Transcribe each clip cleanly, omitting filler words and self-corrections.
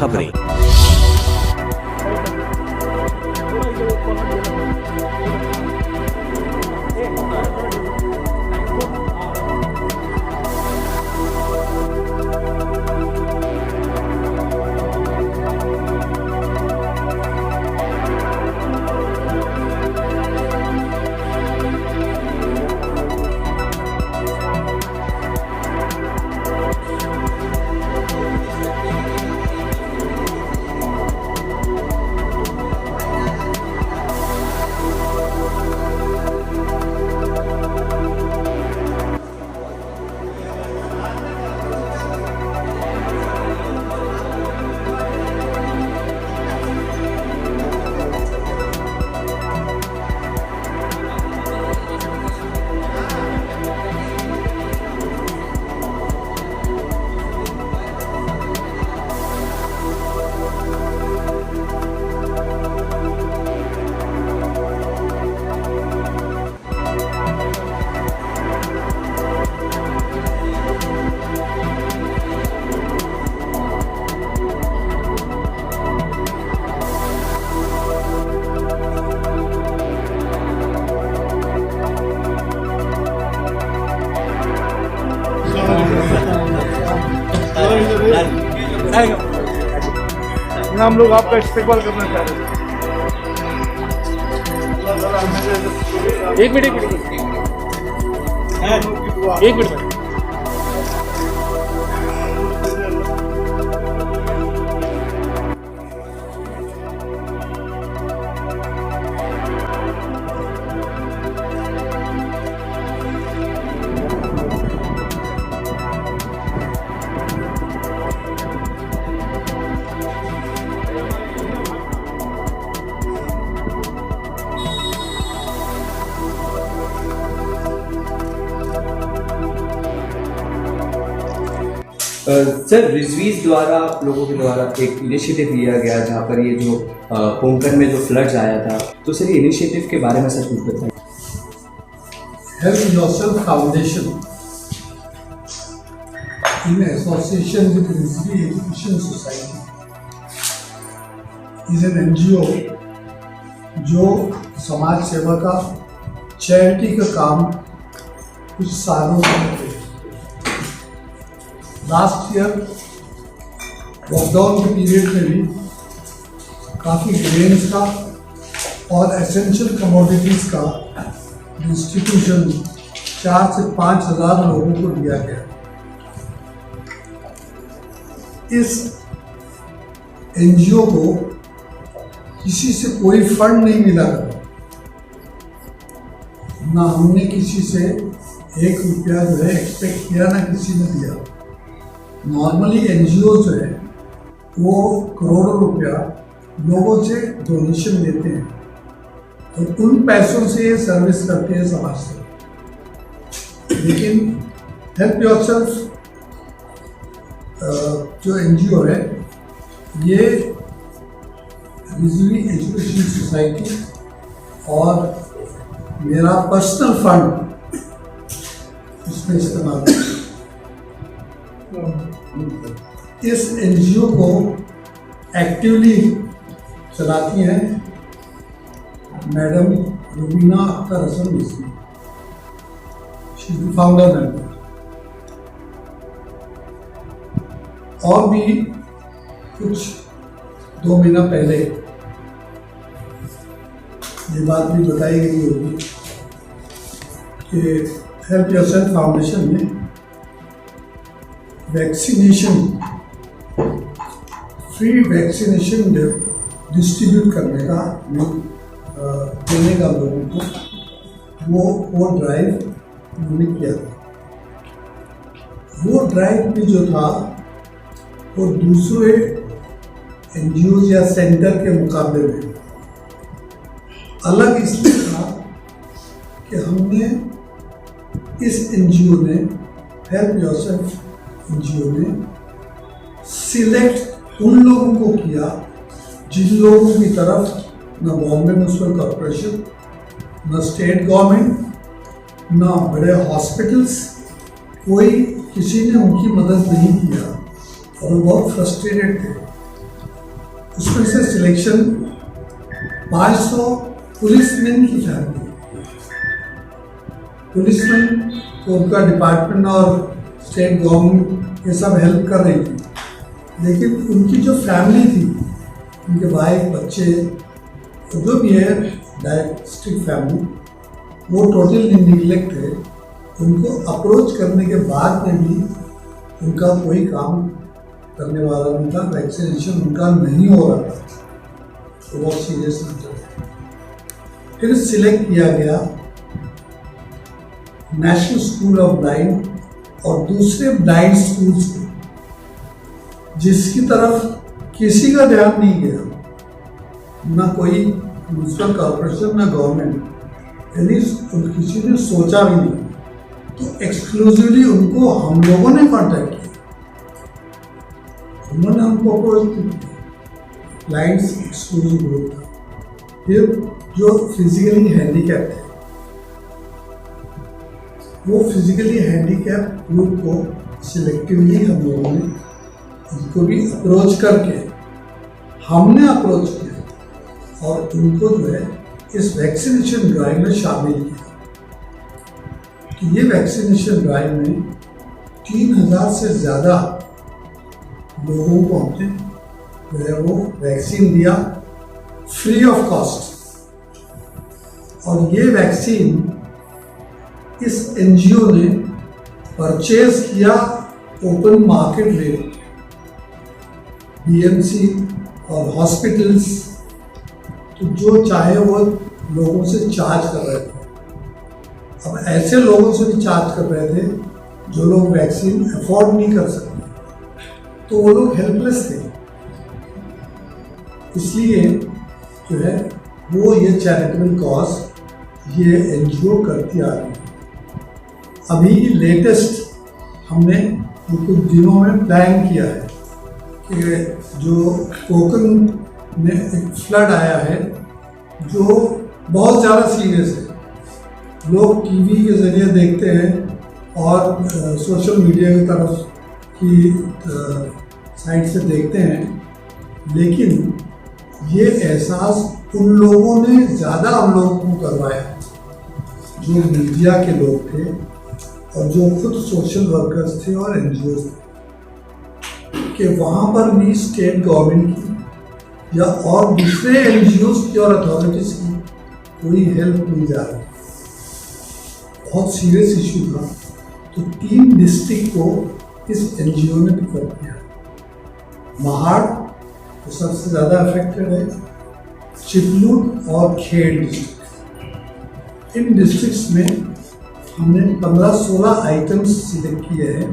खबरें। हम लोग आपका इस्तेमाल करना चाह रहे हैं। एक मिनट सर, रिजवीज द्वारा आप लोगों के द्वारा एक इनिशिएटिव लिया गया जहाँ पर ये जो कोंकण में जो फ्लड्स आया था, तो सर ये इनिशिएटिव के बारे में सर कुछ बताइए। Help Yourself Foundation in association with Rizvi Education Society is an NGO जो समाज सेवा का चैरिटी का काम कुछ सालों से करते हैं। लास्ट ईयर लॉकडाउन के पीरियड में भी काफ़ी ग्रेन्स का और एसेंशियल कमोडिटीज़ का डिस्ट्रीब्यूशन 4 से 5 हज़ार लोगों को दिया गया। इस एनजीओ को किसी से कोई फंड नहीं मिला था, ना हमने किसी से 1 रुपया जो है एक्सपेक्ट किया, ना किसी ने दिया। नॉर्मली एनजीओ जो है वो करोड़ों रुपया लोगों से डोनेशन लेते हैं और उन पैसों से ये सर्विस करते हैं समाज से। लेकिन हेल्प योरसेल्फ जो एनजीओ है ये रिजवी एजुकेशन सोसाइटी और मेरा पर्सनल फंड इसमें इस्तेमाल है। इस एनजीओ को एक्टिवली चलाती हैं madam Rubina Akhtar Hasan Rizvi, she is the founder member. और भी कुछ 2 महीना पहले ये बात भी बताई गई होगी कि हेल्प योरसेल्फ फाउंडेशन में वैक्सीनेशन, फ्री वैक्सीनेशन डिस्ट्रीब्यूट करने का, देने का लोगों को, वो ड्राइव उन्होंने किया था। वो ड्राइव भी जो था वो दूसरे एनजीओ या सेंटर के मुकाबले में अलग इसलिए था कि हमने इस एनजीओ ने, हेल्प योरसेल्फ एनजीओ ने सिलेक्ट उन लोगों को किया जिन लोगों की तरफ न बॉम्बे म्यूनिसिपल कॉरपोरेशन, न स्टेट गवर्नमेंट, न बड़े हॉस्पिटल्स, कोई किसी ने उनकी मदद नहीं किया और वो बहुत फ्रस्ट्रेटेड थे। उसमें से सिलेक्शन 500 पुलिसमैन की फैमिली, पुलिसमैन को उनका डिपार्टमेंट और स्टेट गवर्नमेंट ये सब हेल्प कर रही थी, लेकिन उनकी जो फैमिली थी, उनके भाई बच्चे जो भी है डायस्ट्रिक्ट फैमिली, वो टोटल निगलेक्ट है। उनको अप्रोच करने के बाद में भी उनका कोई काम करने वाला नहीं था, वैक्सीनेशन उनका नहीं हो रहा था, तो बहुत सीरियस मैटर है। फिर सिलेक्ट किया गया नेशनल स्कूल ऑफ ब्लाइंड और दूसरे ब्लाइंड स्कूल्स को, जिसकी तरफ किसी का ध्यान नहीं गया, ना कोई म्यूनसिपल कॉर्पोरेशन ना गवर्नमेंट, यानी किसी ने सोचा भी नहीं। तो एक्सक्लूसिवली उनको हम लोगों ने कांटेक्ट किया, उन्होंने हमको अप्रोच किया, ब्लाइंड्स एक्सक्लूसिव ग्रुप था। फिर जो फिजिकली हैंडीकैप थे, वो फिजिकली हैंडीकैप ग्रुप को सिलेक्टिवली हम लोगों ने उनको भी अप्रोच करके हमने अप्रोच किया और उनको जो है इस वैक्सीनेशन ड्राइव में शामिल किया। कि ये वैक्सीनेशन ड्राइव में 3000 से ज़्यादा लोगों को हमने जो है वो वैक्सीन दिया फ्री ऑफ कॉस्ट। और ये वैक्सीन इस एनजीओ ने परचेज किया ओपन मार्केट रेट, बीएमसी और हॉस्पिटल्स तो जो चाहे वो लोगों से चार्ज कर रहे थे। अब ऐसे लोगों से भी चार्ज कर रहे थे जो लोग वैक्सीन अफोर्ड नहीं कर सकते, तो वो लोग हेल्पलेस थे। इसलिए जो है वो ये चैरिटेबल कॉज ये एनजीओ करती आ रही है। अभी लेटेस्ट हमने कुछ दिनों में प्लान किया है कि जो कोकन में एक फ्लड आया है जो बहुत ज़्यादा सीरियस है, लोग टीवी के ज़रिए देखते हैं और सोशल मीडिया की तरफ की साइट से देखते हैं, लेकिन ये एहसास उन लोगों ने ज़्यादा हम लोगों को करवाया जो मीडिया के लोग थे और जो खुद सोशल वर्कर्स थे और एनजीओ थे, कि वहाँ पर भी स्टेट गवर्नमेंट की या और दूसरे एनजीओज की और अथॉरिटीज़ की कोई हेल्प नहीं जा रही। बहुत सीरियस इशू था, तो 3 डिस्ट्रिक्ट को इस एनजीओ ने पिकअप किया। महाड़ तो सबसे ज़्यादा अफेक्टेड है, चिपलून और खेड़ डिस्ट्रिक्ट। इन डिस्ट्रिक्ट्स में हमने 15-16 आइटम्स सिलेक्ट किए हैं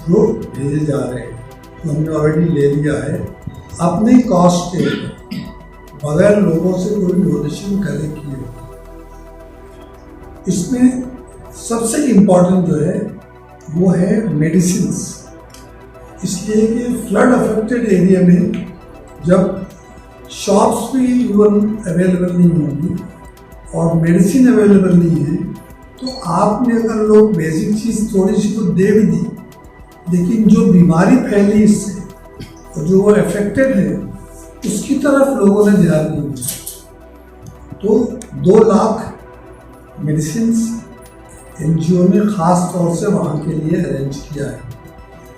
जो भेजे जा रहे हैं, तो हमने ऑलरेडी ले लिया है अपने कॉस्ट पे, बगैर लोगों से कोई डोनेशन कलेक्ट किए। इसमें सबसे इम्पोर्टेंट जो है वो है मेडिसिन्स, इसलिए कि फ्लड अफेक्टेड एरिया में जब शॉप्स भी इवन अवेलेबल नहीं होंगी और मेडिसिन अवेलेबल नहीं है, तो आपने अगर लोग बेसिक चीज़ थोड़ी सी तो दे भी दी, लेकिन जो बीमारी फैली इससे और जो वो अफेक्टेड है उसकी तरफ लोगों ने ध्यान नहीं दिया। तो 2 लाख मेडिसिन एनजीओ ने ख़ास तौर से वहाँ के लिए अरेंज किया है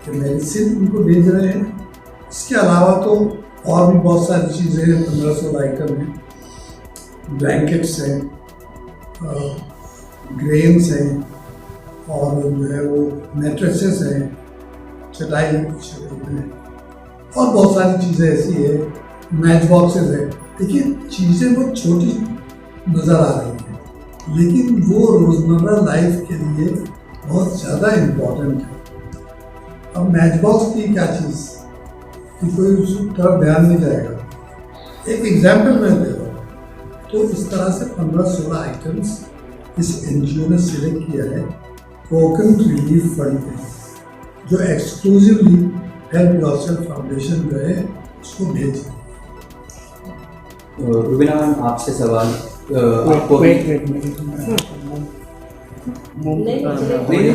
कि मेडिसिन उनको भेज रहे हैं। इसके अलावा तो और भी बहुत सारी चीज़ें हैं, 1500 आइटम हैं, ब्लैंकेट्स हैं, ग्रेन्स हैं और जो है वो मैट्रेसेस हैं, चटाई हैं और बहुत सारी चीज़ें ऐसी है, मैच बॉक्सेस है। देखिए चीज़ें बहुत छोटी नज़र आ रही हैं, लेकिन वो रोज़मर्रा लाइफ के लिए बहुत ज़्यादा इम्पोर्टेंट है। अब मैच बॉक्स की क्या चीज़ कि कोई उस तरफ ध्यान नहीं जाएगा। एक एग्जाम्पल मैं दे रहा हूँ, तो इस तरह से 15-16 आइटम्स इस एनजीओ ने सिलेक्ट किया है कोकन रिलीफ फंड में, जो एक्सक्लूसिवली हेल्प योरसेल्फ फाउंडेशन जो है उसको भेज। रुबीना मैम, आपसे सवाल आपको नहीं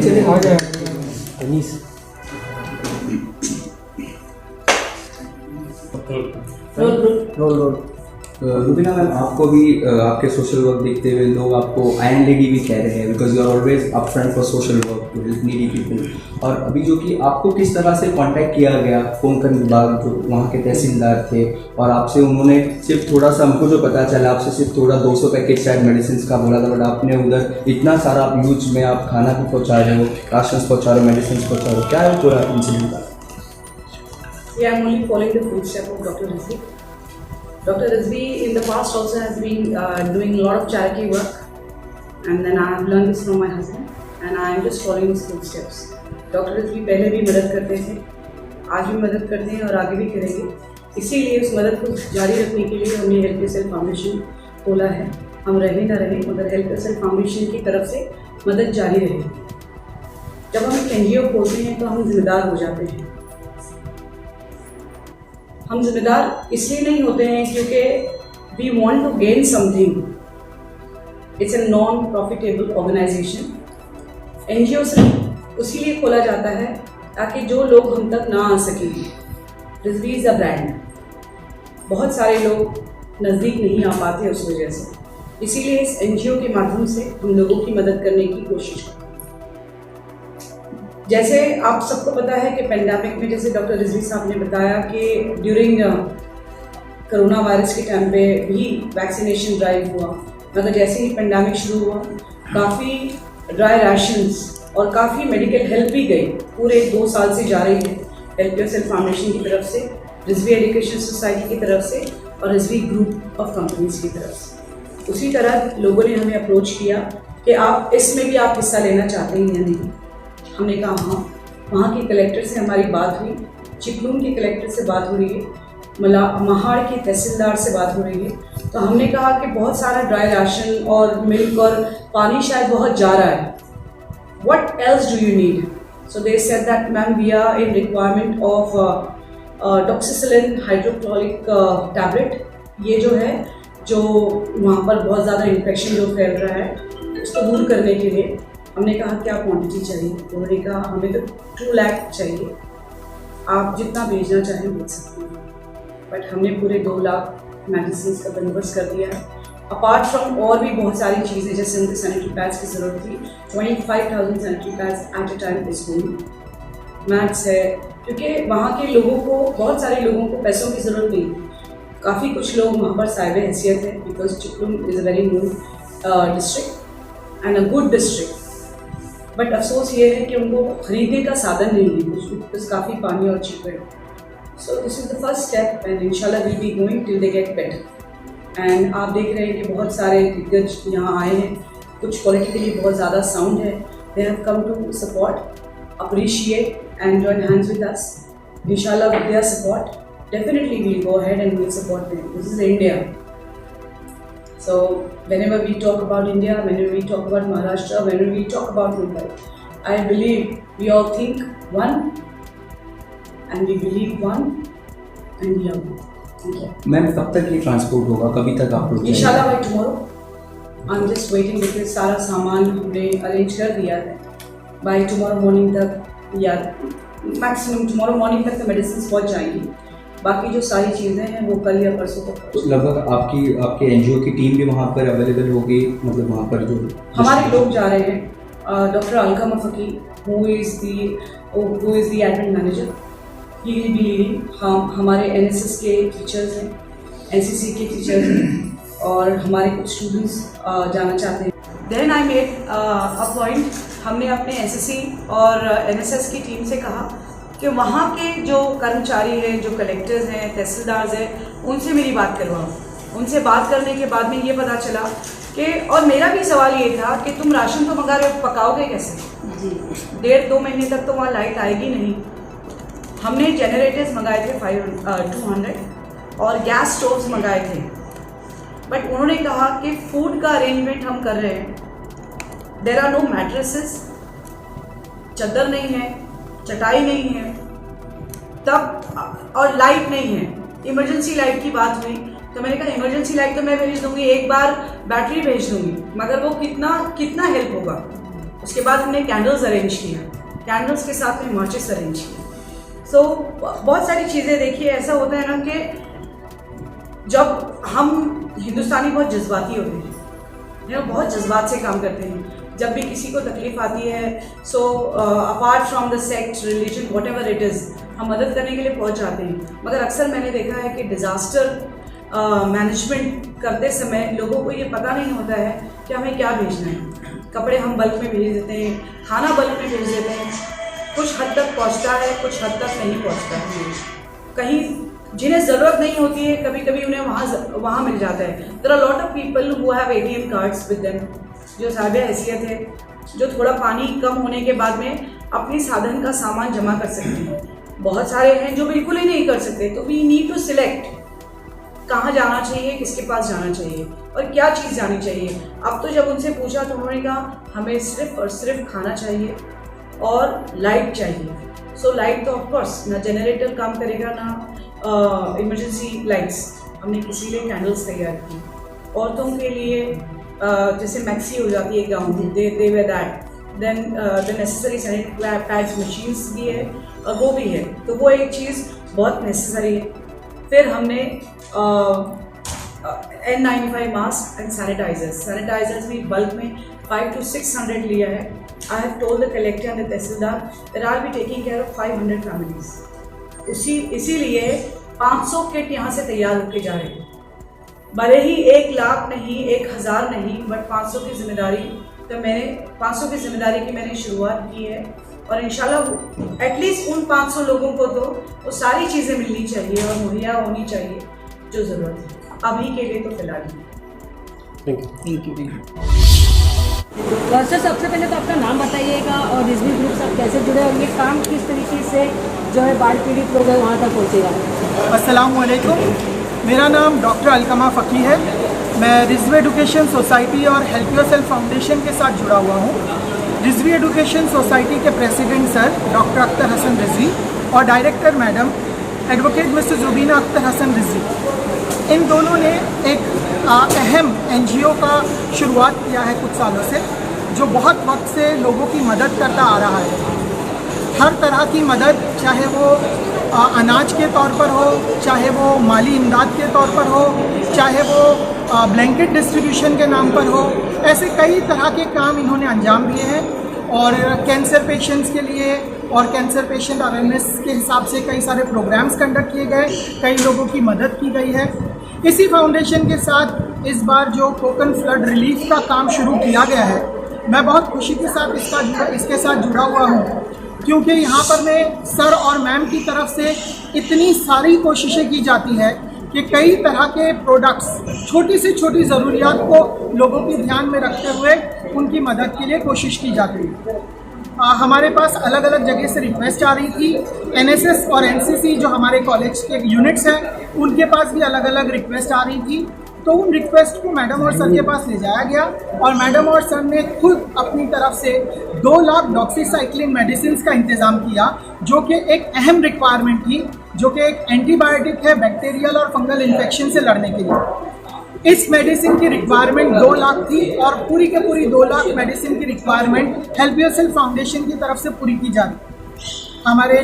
चले आ जाए रोल रुबीना मैम, आपको भी आपके सोशल वर्क देखते हुए लोग आपको आयरन लेडी भी कह रहे हैं, because you are always up front for social work to help needy people. और अभी जो कि आपको किस तरह से कांटेक्ट किया गया कोंकण विभाग, जो वहाँ के तहसीलदार थे, और आपसे उन्होंने सिर्फ थोड़ा सा, हमको जो पता चला आपसे सिर्फ थोड़ा 200 पैकेट शायद मेडिसिन का बोला था, बट आपने उधर इतना सारा आप यूज में आप खाना भी पहुँचा रहे हो, राशन पहुँचा रहे हो, मेडिसिन पहुँचा रहे हो, क्या है पूरा इंसिडेंट था? Yeah, I'm only following the footsteps of Dr. Rizvi. Dr. Rizvi in the past also has been doing a lot of charity work, and then I have learned this from my husband, and I am just following his footsteps. Dr. Rizvi पहले भी मदद करते थे, आज भी मदद करते हैं और आगे भी करेंगे। इसीलिए उस मदद को जारी रखने के लिए हमने हेल्प फाउंडेशन खोला है। हम रहे ना रहे, मगर हेल्प फाउंडेशन की तरफ से मदद जारी रहेगी। जब हम एक NGO खोलते हैं तो हम जिम्मेदार हो जाते हैं। हम जिम्मेदार इसलिए नहीं होते हैं क्योंकि we want to gain something. It's a non profitable organisation. NGO सिर्फ उसी लिए खोला जाता है ताकि जो लोग हम तक ना आ सकें। रिजवी इज़ अ ब्रांड, बहुत सारे लोग नज़दीक नहीं आ पाते उस वजह से, इसीलिए इस NGO के माध्यम से हम लोगों की मदद करने की कोशिश करते हैं। जैसे आप सबको पता है कि पेंडेमिक में, जैसे डॉक्टर रिजवी साहब ने बताया कि ड्यूरिंग कोरोना वायरस के टाइम पे भी वैक्सीनेशन ड्राइव हुआ, मगर जैसे ही पेंडेमिक शुरू हुआ काफ़ी ड्राई राशंस और काफ़ी मेडिकल हेल्प भी गई, पूरे 2 साल से जा रही है हेल्प योरसेल्फ फाउंडेशन की तरफ से, रिजवी एजुकेशन सोसाइटी की तरफ से और रिजवी ग्रुप ऑफ कंपनीज की तरफ से। उसी तरह लोगों ने हमें अप्रोच किया कि आप इसमें भी आप हिस्सा लेना चाहते हैं या नहीं। हमने कहा हाँ। वहाँ के कलेक्टर से हमारी बात हुई, चिपलून के कलेक्टर से बात हो रही है, महाड़ के तहसीलदार से बात हो रही है। तो हमने कहा कि बहुत सारा ड्राई राशन और मिल्क और पानी शायद बहुत जा रहा है, what else do you need? So they said that ma'am we are in requirement of doxycycline hydrochloric tablet. ये जो है, जो वहाँ पर बहुत ज़्यादा इन्फेक्शन जो फैल रहा है उसको दूर करने के लिए हमने कहा क्या क्वांटिटी चाहिए। उन्होंने कहा हमें तो 2 लाख चाहिए, आप जितना भेजना चाहें भेज सकते हैं। बट हमने पूरे 2 लाख मेडिसिन का बंदोबस्त कर दिया है। अपार्ट फ्रॉम और भी बहुत सारी चीज़ें, जैसे उनके सैनिटरी पैड्स की ज़रूरत थी, 25,000 sanitary pads at a time इस गोइंग। मैथ्स है, क्योंकि वहाँ के लोगों को, बहुत सारे लोगों को पैसों की ज़रूरत नहीं। काफ़ी कुछ लोग वहाँ पर साहिब हैसियत है, because Chiplun is a very known district and a good district. But अफसोस ये है कि उनको खरीदने का साधन नहीं है, बिकॉज काफ़ी पानी और चीप है। So this is the first step and इंशाल्लाह will be going till they get better. And आप देख रहे हैं कि बहुत सारे दिग्गज यहाँ आए हैं, कुछ पॉलिटिकली बहुत ज़्यादा साउंड है, they have come to support, appreciate and join hands with us. इंशाल्लाह with their support definitely we'll go ahead and we'll support them. This is India. So whenever we talk about India, whenever we talk about Maharashtra, whenever we talk about Mumbai, I believe we all think one and we believe one and we are one. Thank you. Ma'am, कब तक ये transport होगा, कभी तक आप लोग? इंशाल्लाह by tomorrow. I'm just waiting because सारा सामान हमने अरेंज कर दिया है। By tomorrow morning तक या मैक्सिमम tomorrow morning तक तो मेडिसिन पहुँच जाएंगी। बाकी जो सारी चीज़ें हैं वो कल या परसों तक। तो लगभग आपके NGO की टीम भी वहाँ पर अवेलेबल होगी, मतलब वहाँ पर जो हमारे लोग जा रहे हैं। Doctor Alka Faki who is the admin manager, he will be leading. हमारे NSS के टीचर्स हैं, NCC के टीचर्स हैं और हमारे कुछ स्टूडेंट्स जाना चाहते हैं। Then I made a point, हमने अपने SSC और NSS की टीम से कहा कि वहाँ के जो कर्मचारी हैं, जो कलेक्टर्स हैं, तहसीलदार हैं, उनसे मेरी बात करवाओ। उनसे बात करने के बाद में ये पता चला कि, और मेरा भी सवाल ये था कि तुम राशन तो मंगा रहे हो, पकाओगे कैसे? 1.5-2 महीने तक तो वहाँ लाइट आएगी नहीं। हमने जनरेटर्स मंगाए थे 200 और गैस स्टोव्स मंगाए थे, बट उन्होंने कहा कि फूड का अरेंजमेंट हम कर रहे हैं, देयर आर नो मैट्रेसेस, चादर नहीं है, चटाई नहीं है तब, और लाइट नहीं है। इमरजेंसी लाइट की बात हुई तो मैंने कहा इमरजेंसी लाइट तो मैं भेज दूंगी, एक बार बैटरी भेज दूंगी, मगर वो कितना हेल्प होगा। उसके बाद हमने कैंडल्स अरेंज किया, कैंडल्स के साथ में माचिस अरेंज किया। सो बहुत सारी चीज़ें देखिए, ऐसा होता है ना कि जब हम हिंदुस्तानी बहुत जज्बाती होते हैं, बहुत जज्बात से काम करते हैं। जब भी किसी को तकलीफ आती है, so apart from the sect, religion, what ever it is, हम मदद करने के लिए पहुंच जाते हैं। मगर अक्सर मैंने देखा है कि डिज़ास्टर मैनेजमेंट करते समय लोगों को ये पता नहीं होता है कि हमें क्या भेजना है। कपड़े हम बल्क में भेज देते हैं, खाना बल्क में भेज देते हैं, कुछ हद तक पहुंचता है, कुछ हद तक नहीं पहुंचता है। कहीं जिन्हें ज़रूरत नहीं होती है, कभी कभी उन्हें वहाँ मिल जाता है। There are lot of people who have ATM cards with them, जो साहिब हैसियत है, जो थोड़ा पानी कम होने के बाद में अपनी साधन का सामान जमा कर सकते हैं। बहुत सारे हैं जो बिल्कुल ही नहीं कर सकते। तो वी नीड टू सिलेक्ट कहाँ जाना चाहिए, किसके पास जाना चाहिए और क्या चीज़ जानी चाहिए। अब तो जब उनसे पूछा तो उन्होंने कहा हमें सिर्फ और सिर्फ खाना चाहिए और लाइट चाहिए। सो लाइट तो ऑफकोर्स ना जनरेटर काम करेगा, ना इमरजेंसी लाइट्स। हमने इसीलिए कैंडल्स तैयार की। औरतों के लिए जैसे मैक्सी हो जाती है gown, they way that, then the necessary sanitary pads machines भी है और वो भी है, तो वो एक चीज़ बहुत नेसेसरी है। फिर हमने N95 मास्क एंड सैनिटाइजर्स भी बल्क में 500 to 600 लिया है। I have told the collector and the tehsildar that I will be taking care of 500 families. इसीलिए 500 किट यहाँ से तैयार होके जा रहे हैं। भले ही 1 लाख नहीं, 1000 नहीं, बट 500 की जिम्मेदारी, तो मैंने 500 की जिम्मेदारी की मैंने शुरुआत की है। और इंशाल्लाह एटलीस्ट उन 500 लोगों को तो वो सारी चीज़ें मिलनी चाहिए और मुहैया होनी चाहिए जो ज़रूरत है। अभी के लिए तो फिलहाल थैंक यू। सर, सबसे पहले तो अपना नाम बताइएगा और रिजवी ग्रुप से आप कैसे जुड़े और ये काम किस तरीके से जो है बाढ़ पीड़ित लोग हैं वहाँ तक पहुँचेगा। अस्सलाम वालेकुम, मेरा नाम डॉक्टर अलकमा फ़की है। मैं रिजवी एजुकेशन सोसाइटी और हेल्प योरसेल्फ फाउंडेशन के साथ जुड़ा हुआ हूँ। रिजवी एजुकेशन सोसाइटी के president sir doctor Akhtar Hasan Rizvi और director madam advocate Mrs Rubina Akhtar Hasan Rizvi, इन दोनों ने एक अहम NGO का शुरुआत किया है कुछ सालों से, जो बहुत वक्त से लोगों की मदद करता आ रहा है। हर तरह की मदद, चाहे वो अनाज के तौर पर हो, चाहे वो माली इमदाद के तौर पर हो, चाहे वो ब्लैंकेट डिस्ट्रीब्यूशन के नाम पर हो, ऐसे कई तरह के काम इन्होंने अंजाम दिए हैं। और कैंसर पेशेंट्स के लिए और कैंसर पेशेंट अवेयरनेस के हिसाब से कई सारे प्रोग्राम्स कंडक्ट किए गए, कई लोगों की मदद की गई है। इसी फाउंडेशन के साथ इस बार जो कोकन फ्लड रिलीफ का काम शुरू किया गया है, मैं बहुत खुशी के साथ इसके साथ जुड़ा हुआ हूँ, क्योंकि यहाँ पर मैं सर और मैम की तरफ से इतनी सारी कोशिशें की जाती है कि कई तरह के प्रोडक्ट्स, छोटी से छोटी ज़रूरियात को लोगों के ध्यान में रखते हुए उनकी मदद के लिए कोशिश की जाती है। हमारे पास अलग अलग जगह से रिक्वेस्ट आ रही थी। NSS और NCC जो हमारे कॉलेज के यूनिट्स हैं, उनके पास भी अलग अलग रिक्वेस्ट आ रही थी। तो उन रिक्वेस्ट को मैडम और सर के पास ले जाया गया और मैडम और सर ने खुद अपनी तरफ से 2 लाख डॉक्सीसाइक्लिन मेडिसिन का इंतज़ाम किया, जो कि एक अहम रिक्वायरमेंट थी, जो कि एक एंटीबायोटिक है बैक्टीरियल और फंगल इन्फेक्शन से लड़ने के लिए। इस मेडिसिन की रिक्वायरमेंट 2 लाख थी और पूरी के पूरी 2 लाख मेडिसिन की रिक्वायरमेंट हेल्प योरसेल्फ फाउंडेशन की तरफ से पूरी की जा रही है। हमारे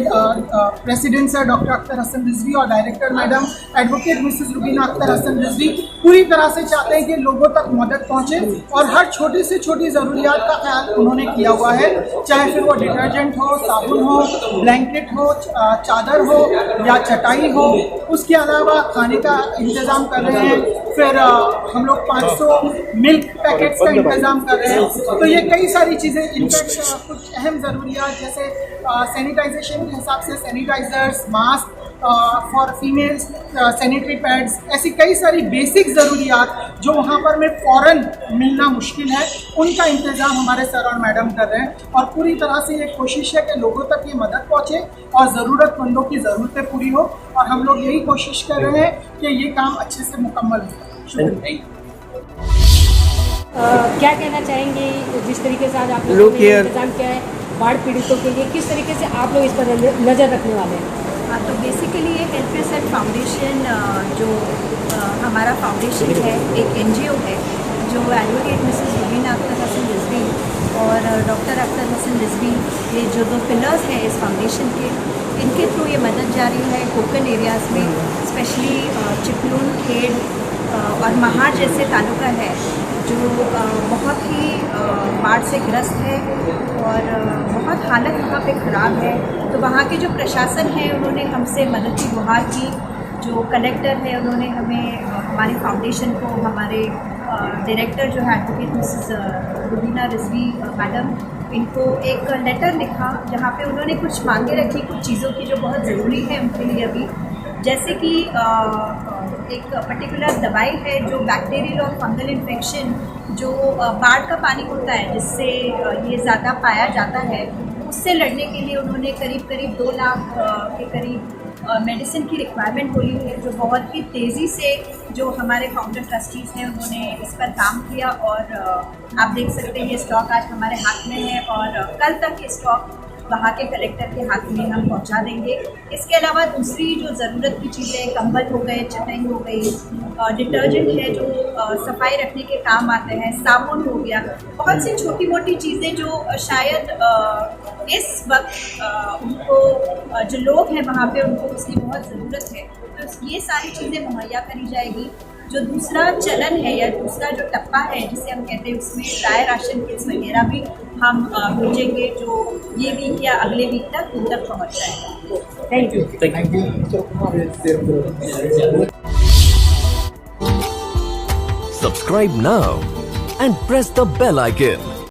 president sir doctor Akhtar Hasan Rizvi और director madam advocate Mrs Rubina Akhtar Hasan Rizvi पूरी तरह से चाहते हैं कि लोगों तक मदद पहुंचे और हर छोटी से छोटी ज़रूरियात का ख्याल उन्होंने किया हुआ है, चाहे फिर वो डिटर्जेंट हो, साबुन हो, ब्लैंकेट हो, चादर हो या चटाई हो। उसके अलावा खाने का इंतज़ाम कर रहे हैं। फिर हम लोग 500 मिल्क पैकेट्स का इंतज़ाम कर रहे हैं। तो ये कई सारी चीज़ें, इनफैक्ट कुछ अहम ज़रूरियात जैसे सैनिटाइजेशन के हिसाब से sanitisers, mask for females, sanitary pads, ऐसी कई सारी बेसिक ज़रूरियात जो वहाँ पर में फ़ौरन मिलना मुश्किल है, उनका इंतज़ाम हमारे सर और मैडम कर रहे हैं। और पूरी तरह से ये कोशिश है कि लोगों तक ये मदद पहुँचे और ज़रूरतमंदों की ज़रूरतें पूरी हो, और हम लोग यही कोशिश कर रहे हैं कि ये काम अच्छे से मुकम्मल हो। शुक्रिया। क्या कहना चाहेंगे जिस तरीके से आज आप लोगों ने इंतजाम किया है बाढ़ पीड़ितों के लिए, किस तरीके से आप लोग इस पर नज़र रखने वाले हैं? तो बेसिकली ये हेल्प योरसेल्फ फाउंडेशन जो हमारा फाउंडेशन है, एक NGO है जो एडवोकेट मिसेस रुबीना अख्तर हसन रिजवी और डॉक्टर अख्तर हसन रिजवी, ये जो 2 पिलर्स हैं इस फाउंडेशन के, इनके थ्रू ये मदद जा रही है कोकन एरियाज़ में, स्पेशली चिपलून, खेड़ और महाड़ जैसे तालुका है जो बहुत ही बाढ़ से ग्रस्त है और बहुत हालत वहाँ पे ख़राब है। तो वहाँ के जो प्रशासन है उन्होंने हमसे मदद की गुहार की। जो कलेक्टर है उन्होंने हमें हमारी फाउंडेशन को, हमारे डायरेक्टर जो है advocate Mrs Rubina Rizvi madam, इनको एक लेटर लिखा जहाँ पे उन्होंने कुछ मांगे रखी, कुछ चीज़ों की जो बहुत ज़रूरी है उनके लिए अभी, जैसे कि एक पर्टिकुलर दवाई है जो बैक्टीरियल और फंगल इन्फेक्शन जो बाढ़ का पानी होता है जिससे ये ज़्यादा पाया जाता है, उससे लड़ने के लिए उन्होंने करीब 2 लाख के करीब मेडिसिन की रिक्वायरमेंट बोली है, जो बहुत ही तेज़ी से जो हमारे फाउंडर ट्रस्टीज़ हैं उन्होंने इस पर काम किया और आप देख सकते हैं ये स्टॉक आज हमारे हाथ में है और कल तक ये स्टॉक वहाँ के कलेक्टर के हाथ में हम पहुँचा देंगे। इसके अलावा दूसरी जो ज़रूरत की चीज़ें, कंबल हो गए, चटाई हो गई, डिटर्जेंट है जो सफाई रखने के काम आते हैं, साबुन हो गया, बहुत सी छोटी मोटी चीज़ें जो शायद इस वक्त उनको जो लोग हैं वहाँ पे उनको उसकी बहुत ज़रूरत है, तो ये सारी चीज़ें मुहैया करी जाएगी। जो दूसरा चलन है या दूसरा जो टप्पा है जिसे हम कहते हैं, उसमें ड्राई राशन किट्स वगैरह भी हम भेजेंगे जो ये वीक या अगले वीक तक उन तक पहुँच जाएगा। Thank you. Subscribe now and press the bell icon.